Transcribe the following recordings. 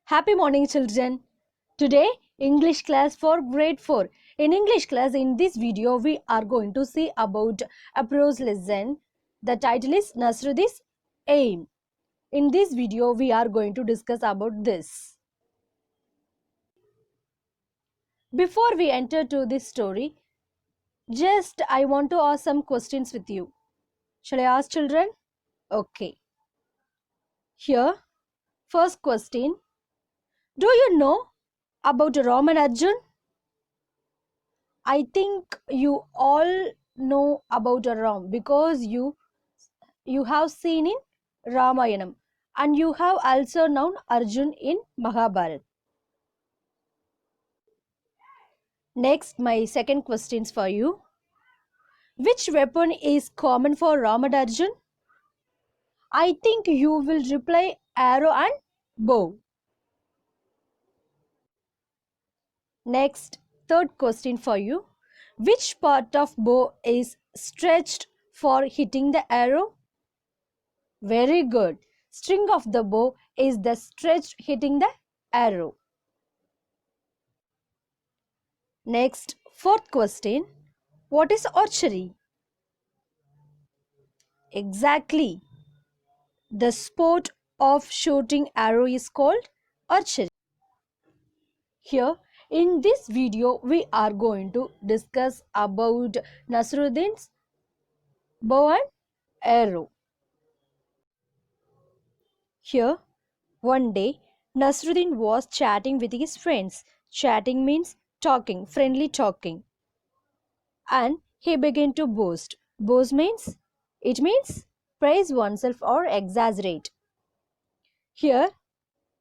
Happy morning, children. Today, English class for grade 4. In English class, in this video, we are going to see about a prose lesson. The title is Nasruddin's Aim. In this video, we are going to discuss about this. Before we enter to this story, just I want to ask some questions with you. Shall I ask children? Okay. Here, first question. Do you know about Ram and Arjun? I think you all know about Ram because you have seen in Ramayanam and you have also known Arjun in Mahabharata. Next, my second questions for you. Which weapon is common for Ram and Arjun? I think you will reply arrow and bow. Next, third question for you. Which part of bow is stretched for hitting the arrow? Very good. String of the bow is the stretch hitting the arrow. Next, fourth question. What is archery? Exactly. The sport of shooting arrow is called archery. Here, in this video, we are going to discuss about Nasruddin's bow and arrow. Here, one day, Nasruddin was chatting with his friends. Chatting means talking, friendly talking. And he began to boast. Boast means? It means praise oneself or exaggerate. Here,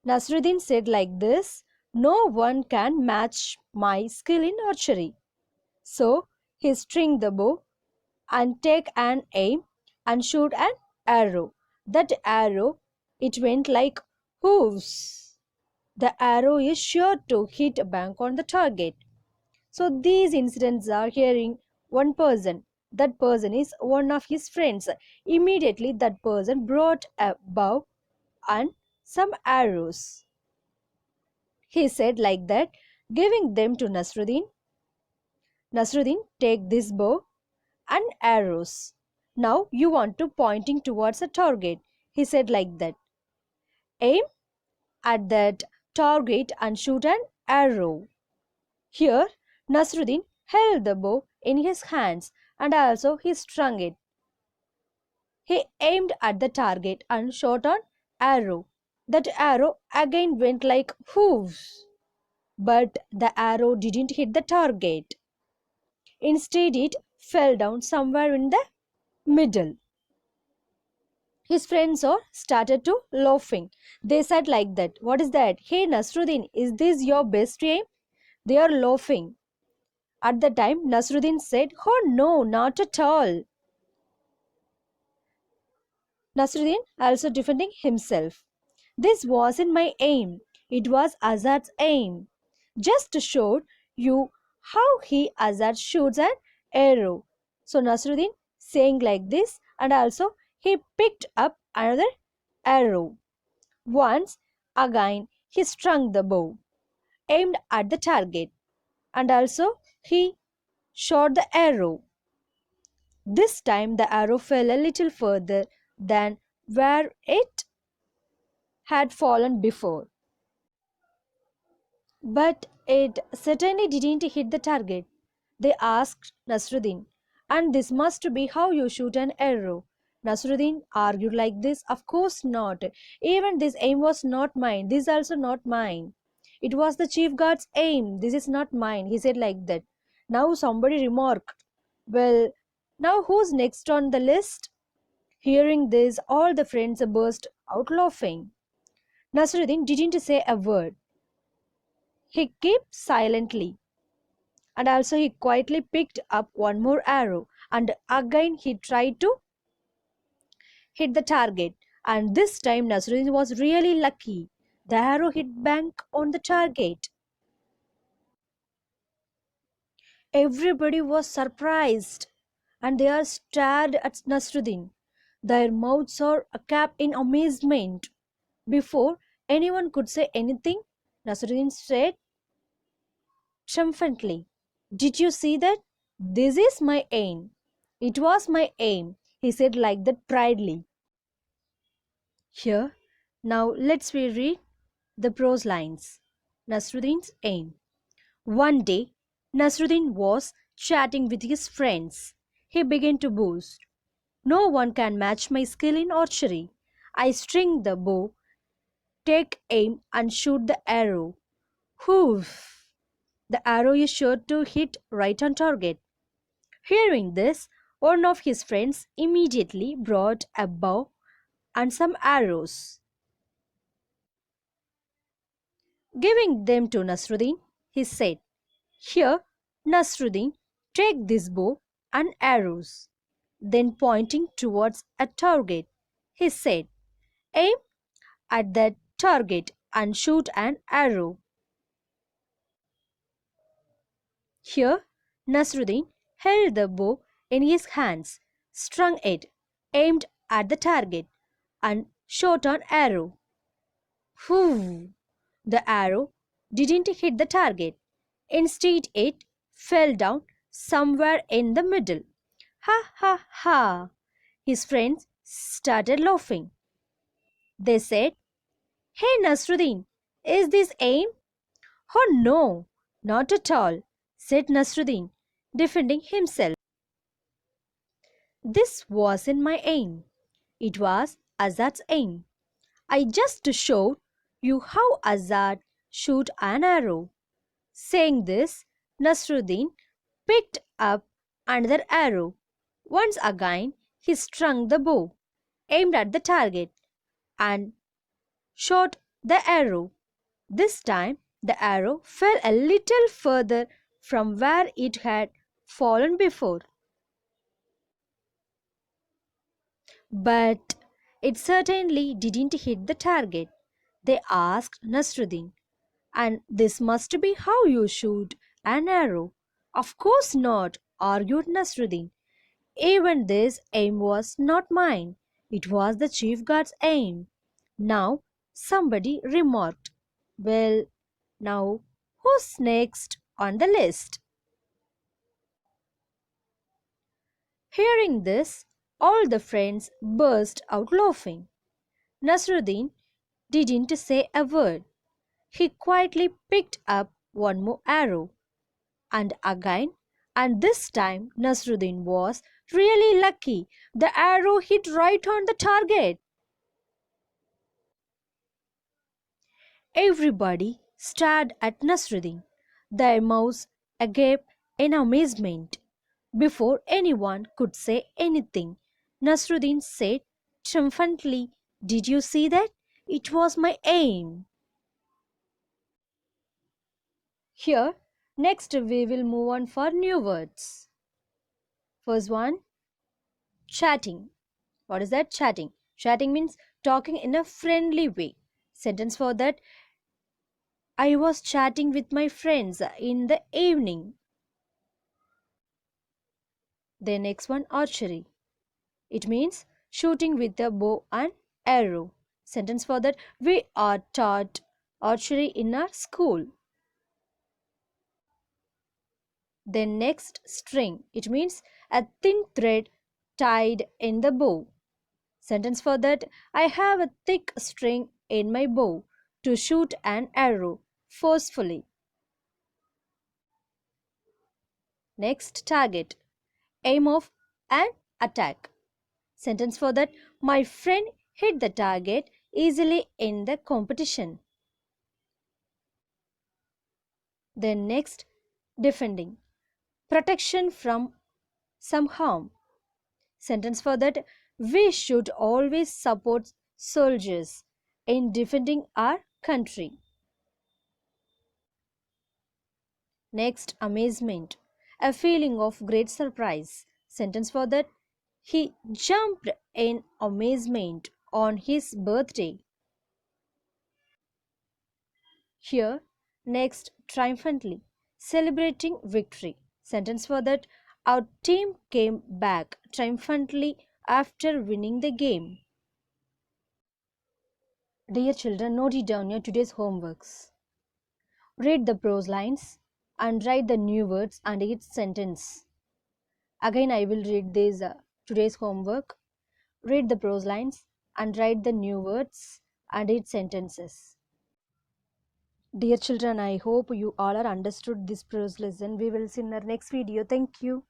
Nasruddin said like this, no one can match my skill in archery. So, he string the bow and take an aim and shoot an arrow. That arrow, it went like hooves. The arrow is sure to hit a bank on the target. So these incidents are hearing one person. That person is one of his friends. Immediately that person brought a bow and some arrows. He said like that, giving them to Nasruddin. Nasruddin, take this bow and arrows. Now you want to pointing towards a target. He said like that. Aim at that target and shoot an arrow. Here, Nasruddin held the bow in his hands and also he strung it. He aimed at the target and shot an arrow. That arrow again went like hooves. But the arrow didn't hit the target. Instead, it fell down somewhere in the middle. His friends all started to laughing. They said like that, what is that? Hey Nasruddin, is this your best aim? They are laughing. At the time, Nasruddin said, oh no, not at all. Nasruddin also defending himself. This wasn't my aim. It was Azad's aim. Just to show you how Azad shoots an arrow. So Nasruddin saying like this and also he picked up another arrow. Once again he strung the bow, aimed at the target and also he shot the arrow. This time the arrow fell a little further than where it had fallen before. But it certainly didn't hit the target. They asked Nasruddin, and this must be how you shoot an arrow. Nasruddin argued like this, of course not. Even this aim was not mine. This is also not mine. It was the chief guard's aim. This is not mine. He said like that. Now somebody remarked, well, now who's next on the list? Hearing this, all the friends burst out laughing. Nasruddin didn't say a word. He kept silently and also he quietly picked up one more arrow and again he tried to hit the target, and this time Nasruddin was really lucky. The arrow hit bank on the target. Everybody was surprised and they are stared at Nasruddin. Their mouths are agape in amazement. Before Anyone could say anything? Nasruddin said triumphantly. Did you see that? This is my aim. It was my aim, he said like that proudly. Here, now let's reread the prose lines. Nasruddin's aim. One day, Nasruddin was chatting with his friends. He began to boast. No one can match my skill in archery. I string the bow, take aim, and shoot the arrow. Whoof! The arrow is sure to hit right on target. Hearing this, one of his friends immediately brought a bow and some arrows. Giving them to Nasruddin, he said, Here, Nasruddin, take this bow and arrows. Then pointing towards a target, he said, Aim at that target and shoot an arrow. Here, Nasruddin held the bow in his hands, strung it, aimed at the target, and shot an arrow. Whew! The arrow didn't hit the target. Instead, it fell down somewhere in the middle. Ha ha ha! His friends started laughing. They said, Hey Nasruddin, is this aim? Oh no, not at all, said Nasruddin, defending himself. This wasn't my aim. It was Azad's aim. I just showed you how Azad shoot an arrow. Saying this, Nasruddin picked up another arrow. Once again, he strung the bow, aimed at the target, and shot the arrow. This time, the arrow fell a little further from where it had fallen before. But it certainly didn't hit the target. They asked Nasruddin, and this must be how you shoot an arrow. Of course not, argued Nasruddin. Even this aim was not mine. It was the chief guard's aim. Now, somebody remarked, Well, now who's next on the list? Hearing this, all the friends burst out laughing. Nasruddin didn't say a word. He quietly picked up one more arrow, and again, and this time Nasruddin was really lucky. The arrow hit right on the target. Everybody stared at Nasruddin, their mouths agape in amazement. Before anyone could say anything, Nasruddin said triumphantly, Did you see that? It was my aim. Here, next we will move on for new words. First one, chatting. What is that? Chatting. Chatting means talking in a friendly way. Sentence for that, I was chatting with my friends in the evening. The next one, archery. It means shooting with a bow and arrow. Sentence for that, we are taught archery in our school. Then next, string. It means a thin thread tied in the bow. Sentence for that, I have a thick string in my bow to shoot an arrow forcefully. Next, target. Aim of an attack. Sentence for that, my friend hit the target easily in the competition. Then next, defending. Protection from some harm. Sentence for that, we should always support soldiers in defending our country. Next, amazement. A feeling of great surprise. Sentence for that, he jumped in amazement on his birthday. Here, next, triumphantly. Celebrating victory. Sentence for that, our team came back triumphantly after winning the game. Dear children, note it down your today's homeworks. Read the prose lines and write the new words and each sentence. Again, I will read this today's homework. Read the prose lines and write the new words and its sentences. Dear children, I hope you all are understood this prose lesson. We will see in our next video. Thank you.